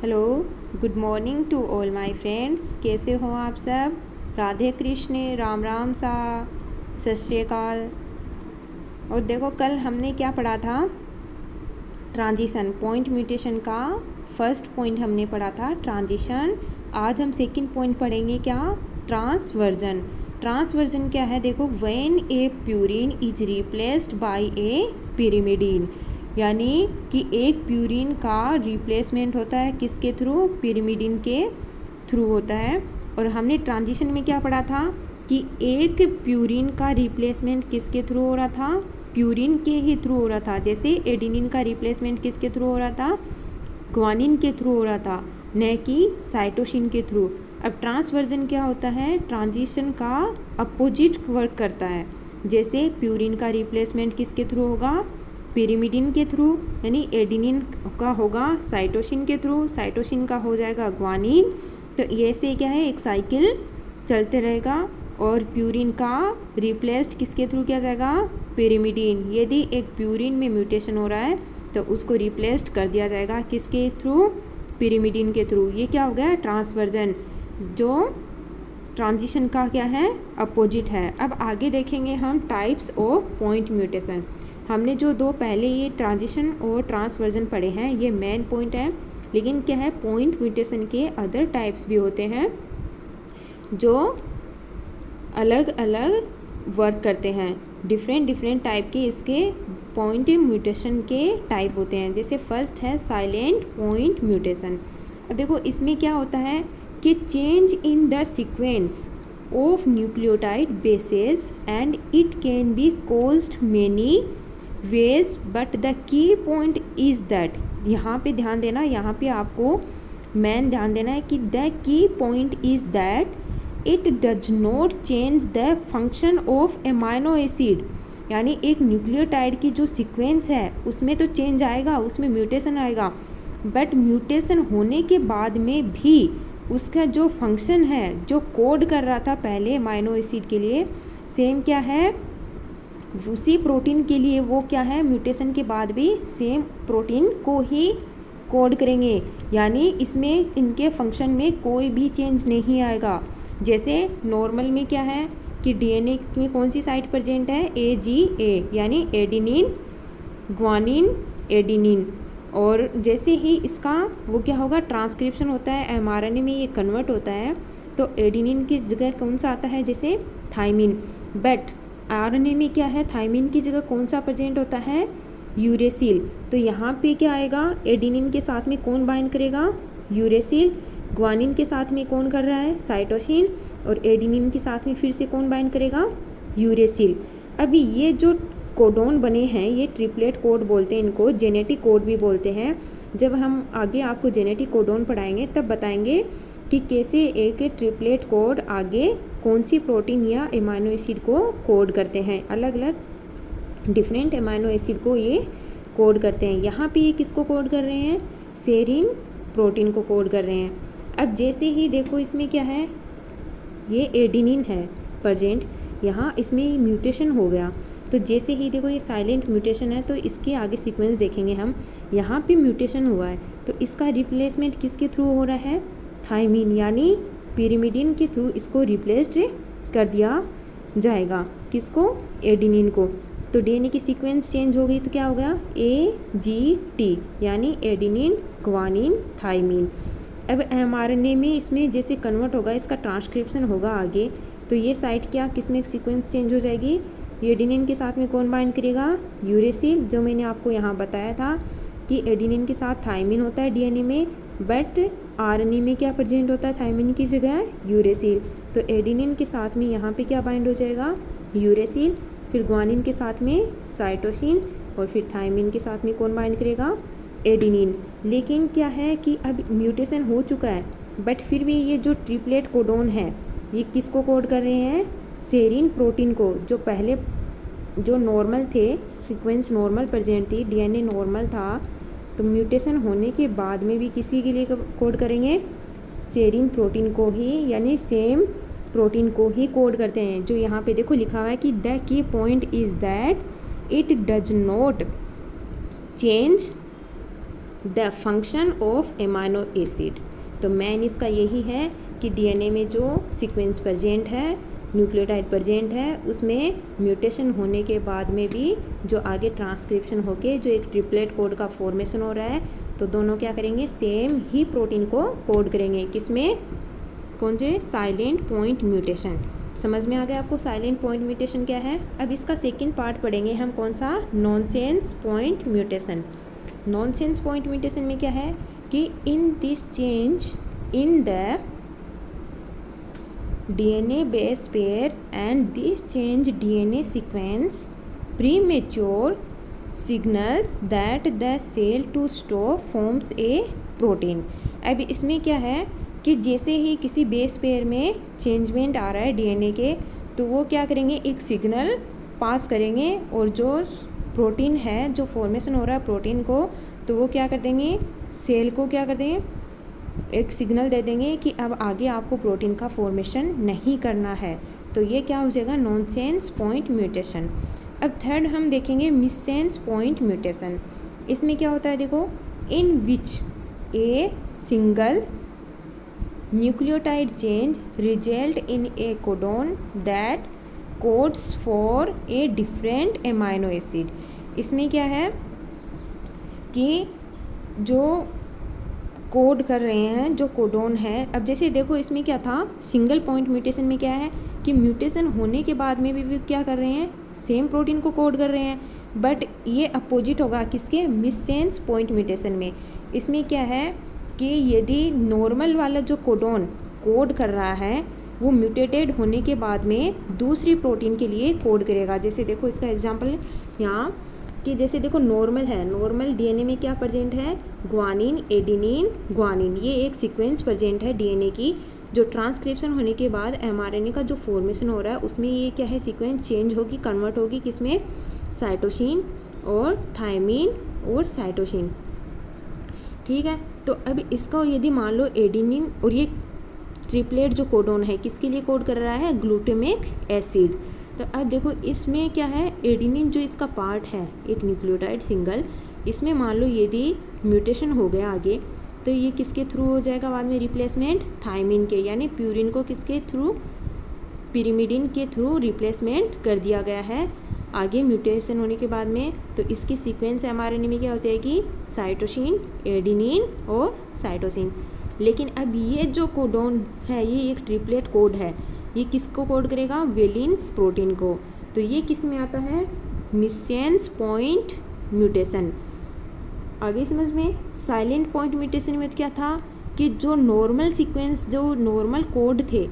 Hello, good morning to all my friends. कैसे हो आप सब? राधे कृष्ण, राम राम सा, सत श्री अकाल। और देखो, कल हमने क्या पढ़ा था? ट्रांजिशन, पॉइंट म्यूटेशन का फर्स्ट पॉइंट हमने पढ़ा था ट्रांजिशन। आज हम सेकंड पॉइंट पढ़ेंगे, क्या? ट्रांसवर्जन। ट्रांसवर्जन क्या है? देखो, when A purine is replaced by A pyrimidine, यानी कि एक प्यूरिन का रिप्लेसमेंट होता है किसके थ्रू? पिरिमिडीन के थ्रू होता है। और हमने ट्रांजिशन में क्या पढ़ा था कि एक प्यूरिन का रिप्लेसमेंट किसके थ्रू हो रहा था? प्यूरिन के ही थ्रू हो रहा था। जैसे एडिनिन का रिप्लेसमेंट किसके थ्रू हो रहा था? ग्वानिन के थ्रू हो रहा था, न कि साइटोसिन के थ्रू। अब ट्रांसवर्जन क्या होता है? ट्रांजिशन का अपोजिट वर्क करता है। जैसे प्यूरिन का रिप्लेसमेंट किसके थ्रू होगा? पिरिमिडिन के थ्रू, यानी एडिनिन का होगा साइटोसिन के थ्रू, साइटोसिन का हो जाएगा ग्वानिन। तो ये से क्या है, एक साइकिल चलते रहेगा। और प्यूरिन का रिप्लेस्ड किसके थ्रू किया जाएगा? पिरिमिडीन। यदि एक प्यूरिन में म्यूटेशन हो रहा है तो उसको रिप्लेस्ड कर दिया जाएगा किसके थ्रू? पिरिमिडीन के थ्रू। ये क्या हो गया? ट्रांसवर्जन, जो ट्रांजिशन का क्या है? अपोजिट है। अब आगे देखेंगे हम टाइप्स ऑफ पॉइंट म्यूटेशन। हमने जो दो पहले ये ट्रांजिशन और ट्रांसवर्जन पढ़े हैं, ये मेन पॉइंट है। लेकिन क्या है, पॉइंट म्यूटेशन के अदर टाइप्स भी होते हैं जो अलग अलग वर्क करते हैं। डिफरेंट टाइप के इसके पॉइंट म्यूटेशन के टाइप होते हैं। जैसे फर्स्ट है साइलेंट पॉइंट म्यूटेशन। अब देखो, इसमें क्या होता है कि change in the sequence of nucleotide bases and it can be caused many ways, but the key point is that, यहाँ पे ध्यान देना, यहाँ पे आपको मेन ध्यान देना है कि the key point is that it does not change the function of amino acid. यानी एक न्यूक्लियोटाइड की जो सीक्वेंस है उसमें तो चेंज आएगा, उसमें म्यूटेशन आएगा, बट म्यूटेशन होने के बाद में भी उसका जो फंक्शन है, जो कोड कर रहा था पहले एमाइनो एसिड के लिए, सेम क्या है उसी प्रोटीन के लिए, वो क्या है, म्यूटेशन के बाद भी सेम प्रोटीन को ही कोड करेंगे। यानी इसमें इनके फंक्शन में कोई भी चेंज नहीं आएगा। जैसे नॉर्मल में क्या है कि डीएनए में कौन सी साइट प्रेजेंट है? AGA, यानी एडिनिन ग्वानिन एडिनिन। और जैसे ही इसका वो क्या होगा, ट्रांसक्रिप्शन होता है, mRNA में ये कन्वर्ट होता है, तो एडिनिन की जगह कौन सा आता है? जैसे थाइमिन। बट RNA में क्या है, थाइमिन की जगह कौन सा प्रेजेंट होता है? यूरेसिल। तो यहाँ पे क्या आएगा, एडिनिन के साथ में कौन बाइंड करेगा? यूरेसिल। ग्वानिन के साथ में कौन कर रहा है? साइटोसिन। और एडिनिन के साथ में फिर से कौन बाइंड करेगा? यूरेसिल। अभी ये जो कोडोन बने हैं, ये ट्रिपलेट कोड बोलते हैं इनको, जेनेटिक कोड भी बोलते हैं। जब हम आगे आपको जेनेटिक कोडोन पढ़ाएंगे तब बताएंगे कि कैसे एक ट्रिपलेट कोड आगे कौन सी प्रोटीन या एमाइनो एसिड को कोड करते हैं। अलग अलग डिफरेंट एमाइनो एसिड को ये कोड करते हैं। यहाँ पे ये किसको कोड कर रहे हैं? सेरीन प्रोटीन को कोड कर रहे हैं। अब जैसे ही देखो, इसमें क्या है, ये एडिनिन है प्रेजेंट, यहाँ इसमें म्यूटेशन हो गया। तो जैसे ही देखो, ये साइलेंट म्यूटेशन है, तो इसके आगे सीक्वेंस देखेंगे हम। यहाँ पे म्यूटेशन हुआ है तो इसका रिप्लेसमेंट किसके थ्रू हो रहा है? थाइमिन, यानी पिरिमिडिन के थ्रू इसको रिप्लेस्ड कर दिया जाएगा। किसको? एडिनिन को। तो डीएनए की सीक्वेंस चेंज हो गई तो क्या हो गया? AGT, यानी एडिनिन ग्वानिन थाइमिन। अब mRNA में इसमें जैसे कन्वर्ट होगा, इसका ट्रांसक्रिप्शन होगा आगे, तो ये साइट क्या, किसमें सीक्वेंस चेंज हो जाएगी? एडिनिन के साथ में कौन बाइंड करेगा? यूरेसिल। जो मैंने आपको यहाँ बताया था कि एडिनिन के साथ थाइमिन होता है डीएनए में, बट RNA में क्या प्रेजेंट होता है थाइमिन की जगह? यूरेसिल। तो एडिनिन के साथ में यहाँ पे क्या बाइंड हो जाएगा? यूरेसिल। फिर ग्वानिन के साथ में साइटोसिन, और फिर थाइमिन के साथ में कौन बाइंड करेगा? एडिनिन। लेकिन क्या है कि अब म्यूटेशन हो चुका है, बट फिर भी ये जो ट्रिपलेट कोडोन है, ये किसको कोड कर रहे हैं? सेरीन प्रोटीन को। जो पहले जो नॉर्मल थे, सीक्वेंस नॉर्मल प्रेजेंट थी, डीएनए नॉर्मल था, तो म्यूटेशन होने के बाद में भी किसी के लिए कोड करेंगे? सेरीन प्रोटीन को ही, यानी सेम प्रोटीन को ही कोड करते हैं। जो यहाँ पे देखो लिखा हुआ है कि the key point is that it does not change the function of amino acid. तो मेन इसका यही है कि डीएनए में जो सीक्वेंस प्रेजेंट है, न्यूक्लियोटाइड प्रेजेंट है, उसमें म्यूटेशन होने के बाद में भी जो आगे ट्रांसक्रिप्शन होके जो एक ट्रिपलेट कोड का फॉर्मेशन हो रहा है, तो दोनों क्या करेंगे, सेम ही प्रोटीन को कोड करेंगे। किसमें, कौन से, साइलेंट पॉइंट म्यूटेशन। समझ में आ गया आपको साइलेंट पॉइंट म्यूटेशन क्या है। अब इसका सेकंड पार्ट पढ़ेंगे हम, कौन सा, nonsense point mutation. Nonsense point mutation में क्या है कि in this change in the DNA base pair and this change DNA sequence premature signals that the cell to stop forms a protein। अब इसमें क्या है कि जैसे ही किसी बेस पेयर में चेंजमेंट आ रहा है DNA के, तो वो क्या करेंगे, एक सिग्नल पास करेंगे और जो प्रोटीन है, जो फॉर्मेशन हो रहा है प्रोटीन को, तो वो क्या कर देंगे, सेल को क्या कर देंगे, एक सिग्नल दे देंगे कि अब आगे आपको प्रोटीन का फॉर्मेशन नहीं करना है। तो ये क्या हो जाएगा, नॉनसेंस पॉइंट म्यूटेशन। अब थर्ड हम देखेंगे मिससेंस पॉइंट म्यूटेशन। इसमें क्या होता है, देखो, in which a single nucleotide change result in a codon that codes for a different amino acid. इसमें क्या है कि जो कोड कर रहे हैं, जो कोडोन है, अब जैसे देखो इसमें क्या था, सिंगल पॉइंट म्यूटेशन में क्या है कि म्यूटेशन होने के बाद में भी क्या कर रहे हैं, सेम प्रोटीन को कोड कर रहे हैं, बट ये अपोजिट होगा किसके, मिससेंस पॉइंट म्यूटेशन में। इसमें क्या है कि यदि नॉर्मल वाला जो कोडोन कोड कर रहा है वो म्यूटेटेड होने के बाद में दूसरी प्रोटीन के लिए कोड करेगा। जैसे देखो इसका एग्जांपल यहाँ कि जैसे देखो नॉर्मल है, नॉर्मल डीएनए में क्या प्रेजेंट है, ग्वानिन, एडेनिन, ग्वानिन, ये एक सीक्वेंस प्रेजेंट है डीएनए की। जो ट्रांसक्रिप्शन होने के बाद एमआरएनए का जो फॉर्मेशन हो रहा है उसमें ये क्या है, सीक्वेंस चेंज होगी, कन्वर्ट होगी किसमें, साइटोसिन और थायमिन और साइटोसिन। ठीक है, तो अब इसका यदि मान लो एडेनिन, और ये ट्रिपलेट जो कोडोन है किसके लिए कोड कर रहा है, ग्लूटामिक एसिड। तो अब देखो इसमें क्या है, एडेनिन जो इसका पार्ट है, एक न्यूक्लियोटाइड सिंगल, इसमें मान लो यदि म्यूटेशन हो गया आगे, तो ये किसके थ्रू हो जाएगा बाद में रिप्लेसमेंट, थायमिन के, यानी प्यूरिन को किसके थ्रू, पिरिमिडिन के थ्रू रिप्लेसमेंट कर दिया गया है आगे म्यूटेशन होने के बाद में। तो इसकी सीक्वेंस एमआरएनए में क्या हो जाएगी, साइटोसिन, एडेनिन और साइटोसिन। लेकिन अब ये जो कोडोन है, ये एक ट्रिपलेट कोड है, ये किसको कोड करेगा, वेलिन प्रोटीन को। तो ये किस में आता है, मिससेंस पॉइंट म्यूटेशन। आगे समझ में, साइलेंट पॉइंट म्यूटेशन में क्या था कि जो नॉर्मल सीक्वेंस, जो नॉर्मल कोड थे,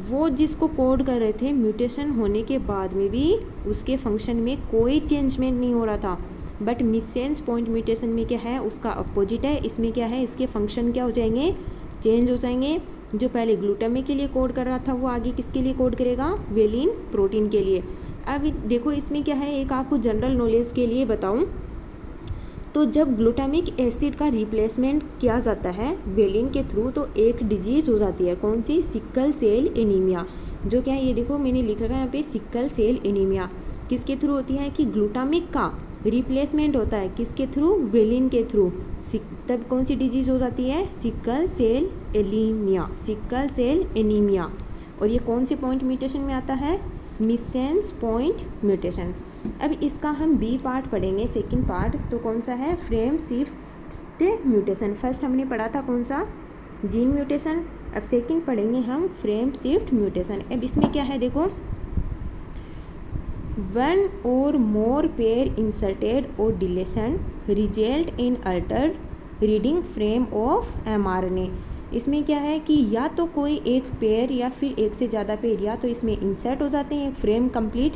वो जिसको कोड कर रहे थे, म्यूटेशन होने के बाद में भी उसके फंक्शन में कोई चेंजमेंट नहीं हो रहा था। बट मिससेंस पॉइंट म्यूटेशन में क्या है, उसका अपोजिट है। इसमें क्या है, इसके फंक्शन क्या हो जाएंगे, चेंज हो जाएंगे। जो पहले ग्लूटामिक के लिए कोड कर रहा था वो आगे किसके लिए कोड करेगा, वेलिन प्रोटीन के लिए। अब देखो इसमें क्या है, एक आपको जनरल नॉलेज के लिए बताऊं, तो जब ग्लूटामिक एसिड का रिप्लेसमेंट किया जाता है वेलिन के थ्रू, तो एक डिजीज़ हो जाती है, कौन सी, सिकल सेल एनीमिया। जो क्या है, ये देखो मैंने लिख रखा है यहाँ पे, सिकल सेल एनीमिया किसके थ्रू होती है कि ग्लूटामिक का रिप्लेसमेंट होता है किसके थ्रू, वेलिन के थ्रू। तब कौन सी डिजीज़ हो जाती है, sickle cell anaemia, sickle cell anaemia. और ये कौन से पॉइंट म्यूटेशन में आता है, मिससेंस पॉइंट म्यूटेशन। अब इसका हम बी पार्ट पढ़ेंगे, सेकंड पार्ट, तो कौन सा है, फ्रेम शिफ्ट म्यूटेशन। फर्स्ट हमने पढ़ा था कौन सा, जीन म्यूटेशन, अब सेकंड पढ़ेंगे हम फ्रेम शिफ्ट म्यूटेशन। अब इसमें क्या है देखो, वन और मोर पेयर इंसर्टेड और deletion result in Altered reading frame of mRNA. इसमें क्या है कि या तो कोई एक पेयर या फिर एक से ज़्यादा पेयर या तो इसमें इंसर्ट हो जाते हैं, एक फ्रेम कंप्लीट,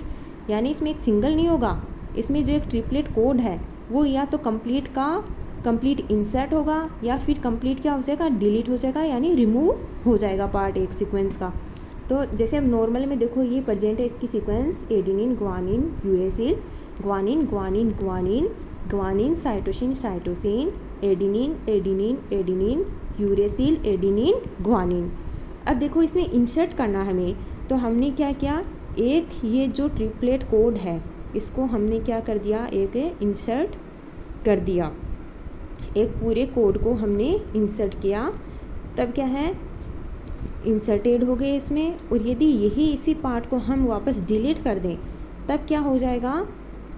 यानी इसमें एक सिंगल नहीं होगा, इसमें जो एक ट्रिपलेट कोड है वो या तो कंप्लीट इंसर्ट होगा या फिर कंप्लीट क्या हो जाएगा, डिलीट हो जाएगा, यानी रिमूव हो जाएगा पार्ट एक सीक्वेंस का। तो जैसे अब नॉर्मल में देखो ये प्रेजेंट है इसकी sequence, adenine, guanine, uracil, guanine, guanine, guanine, guanine, cytosine, cytosine, adenine, adenine, adenine, uracil, adenine, guanine. अब देखो इसमें इंसर्ट करना हमें, तो हमने क्या किया, एक ये जो ट्रिपलेट कोड है इसको हमने क्या कर दिया, एक इंसर्ट कर दिया। एक पूरे कोड को हमने इंसर्ट किया, तब क्या है, इंसर्टेड हो गए इसमें। और यदि यही इसी पार्ट को हम वापस डिलीट कर दें तब क्या हो जाएगा,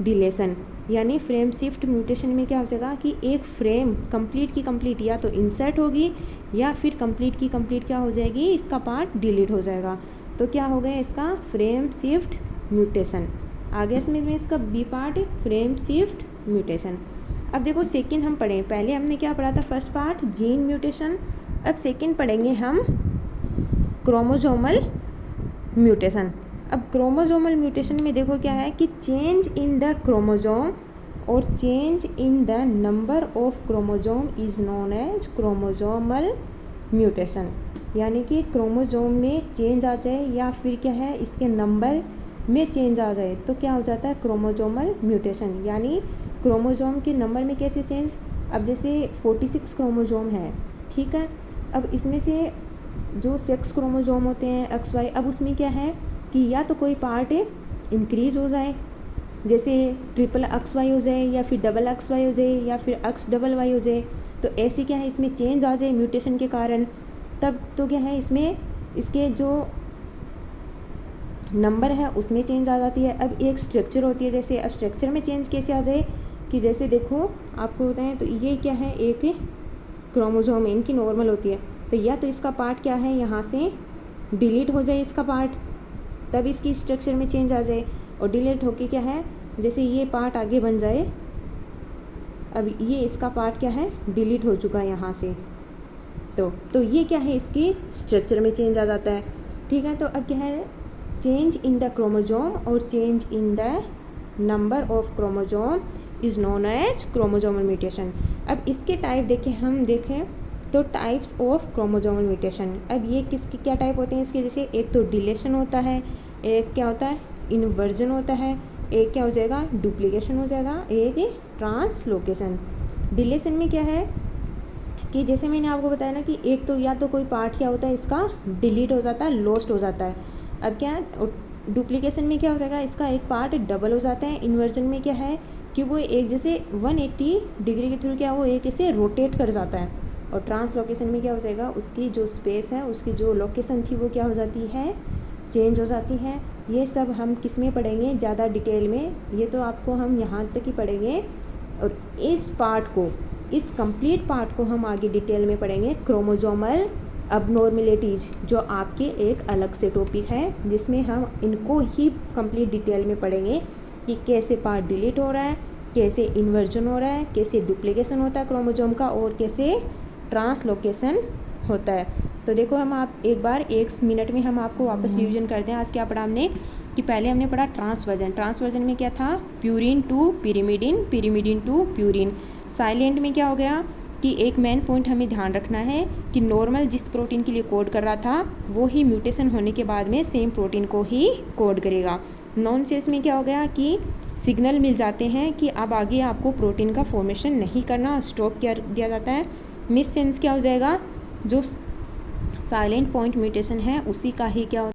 डिलेशन। यानी फ्रेम शिफ्ट म्यूटेशन में क्या हो जाएगा कि एक फ्रेम कंप्लीट की कंप्लीट या तो इंसर्ट होगी या फिर कंप्लीट की कंप्लीट क्या हो जाएगी, इसका पार्ट डिलीट हो जाएगा। तो क्या हो गया इसका, फ्रेम शिफ्ट म्यूटेशन। आगे इसमें इसका B part, frame shift mutation. अब देखो सेकंड हम पढ़ें, पहले हमने क्या पढ़ा था, फर्स्ट पार्ट जीन म्यूटेशन। अब सेकंड पढ़ेंगे हम क्रोमोसोमल म्यूटेशन। अब क्रोमोसोमल म्यूटेशन में देखो क्या है कि चेंज इन द क्रोमोसोम और change in the number of chromosome is known as chromosomal mutation. यानी कि क्रोमोसोम में चेंज आ जाए या फिर क्या है, इसके नंबर में चेंज आ जाए तो क्या हो जाता है, क्रोमोसोमल म्यूटेशन। यानी क्रोमोसोम के नंबर में कैसे चेंज, अब जैसे 46 क्रोमोसोम है, ठीक है। अब इसमें से जो सेक्स क्रोमोसोम होते हैं XY, अब उसमें क्या है कि या तो कोई पार्ट इंक्रीज हो जाए, जैसे ट्रिपल XY हो जाए या फिर डबल XY हो जाए या फिर XYY हो जाए, तो ऐसे क्या है इसमें चेंज आ जाए म्यूटेशन के कारण, तब तो क्या है इसमें इसके जो नंबर है उसमें चेंज आ जाती है। अब एक स्ट्रक्चर होती है, जैसे अब स्ट्रक्चर में चेंज कैसे आ जाए कि जैसे देखो आपको बताएं तो ये क्या है, एक क्रोमोसोम है, इनकी नॉर्मल होती है, तो या तो इसका पार्ट क्या है यहाँ से डिलीट हो जाए इसका पार्ट, तब इसकी स्ट्रक्चर में चेंज आ जाए, और डिलीट होके क्या है, जैसे ये पार्ट आगे बन जाए, अब ये इसका पार्ट क्या है डिलीट हो चुका है यहाँ से, तो ये क्या है इसकी स्ट्रक्चर में चेंज आ जाता है, ठीक है। तो अब क्या है, चेंज इन द क्रोमोसोम और change in the number of chromosome is known as chromosomal mutation. अब इसके टाइप देखें तो टाइप्स ऑफ क्रोमोसोमल म्यूटेशन। अब ये किसके क्या टाइप होते हैं इसके, जैसे एक तो डिलेशन होता है, एक क्या होता है इन्वर्जन होता है, एक क्या हो जाएगा डुप्लीकेशन हो जाएगा, एक ट्रांसलोकेशन। डिलेशन में क्या है कि जैसे मैंने आपको बताया ना कि एक तो या तो कोई पार्ट क्या होता है इसका डिलीट हो जाता है, लॉस्ट हो जाता है। अब क्या है डुप्लीकेशन में क्या हो जाएगा, इसका एक पार्ट डबल हो जाता है। इन्वर्जन में क्या है कि वो एक जैसे 180 डिग्री के थ्रू क्या वो एक इसे रोटेट कर जाता है। और ट्रांसलोकेशन में क्या हो जाएगा, उसकी जो स्पेस है, उसकी जो लोकेशन थी वो क्या हो जाती है, चेंज हो जाती है। ये सब हम किस में पढ़ेंगे ज़्यादा डिटेल में, ये तो आपको हम यहाँ तक ही पढ़ेंगे। और इस पार्ट को, इस कंप्लीट पार्ट को हम आगे डिटेल में पढ़ेंगे क्रोमोसोमल अबनॉर्मेलिटीज़, जो आपके एक अलग से टॉपिक है, जिसमें हम इनको ही कंप्लीट डिटेल में पढ़ेंगे कि कैसे पार्ट डिलीट हो रहा है, कैसे इन्वर्जन हो रहा है, कैसे डुप्लीकेशन होता है क्रोमोसोम का, और कैसे ट्रांसलोकेशन होता है। तो देखो हम आप एक बार 1 मिनट में हम आपको वापस रिवीजन कर दें। आज क्या पढ़ा हमने कि पहले हमने पढ़ा ट्रांसवर्जन। ट्रांसवर्जन में क्या था, purine to pyrimidine, pyrimidine to purine. Silent में क्या हो गया कि एक मेन पॉइंट हमें ध्यान रखना है कि नॉर्मल जिस प्रोटीन के लिए कोड कर रहा था वो ही म्यूटेशन होने के बाद में सेम प्रोटीन को ही कोड करेगा। नॉन सेंस में क्या हो गया कि सिग्नल मिल जाते हैं कि अब आगे आपको प्रोटीन का फॉर्मेशन नहीं करना, स्टॉप कर दिया जाता है। मिस सेंस क्या हो जाएगा, जो साइलेंट पॉइंट म्यूटेशन है उसी का ही क्या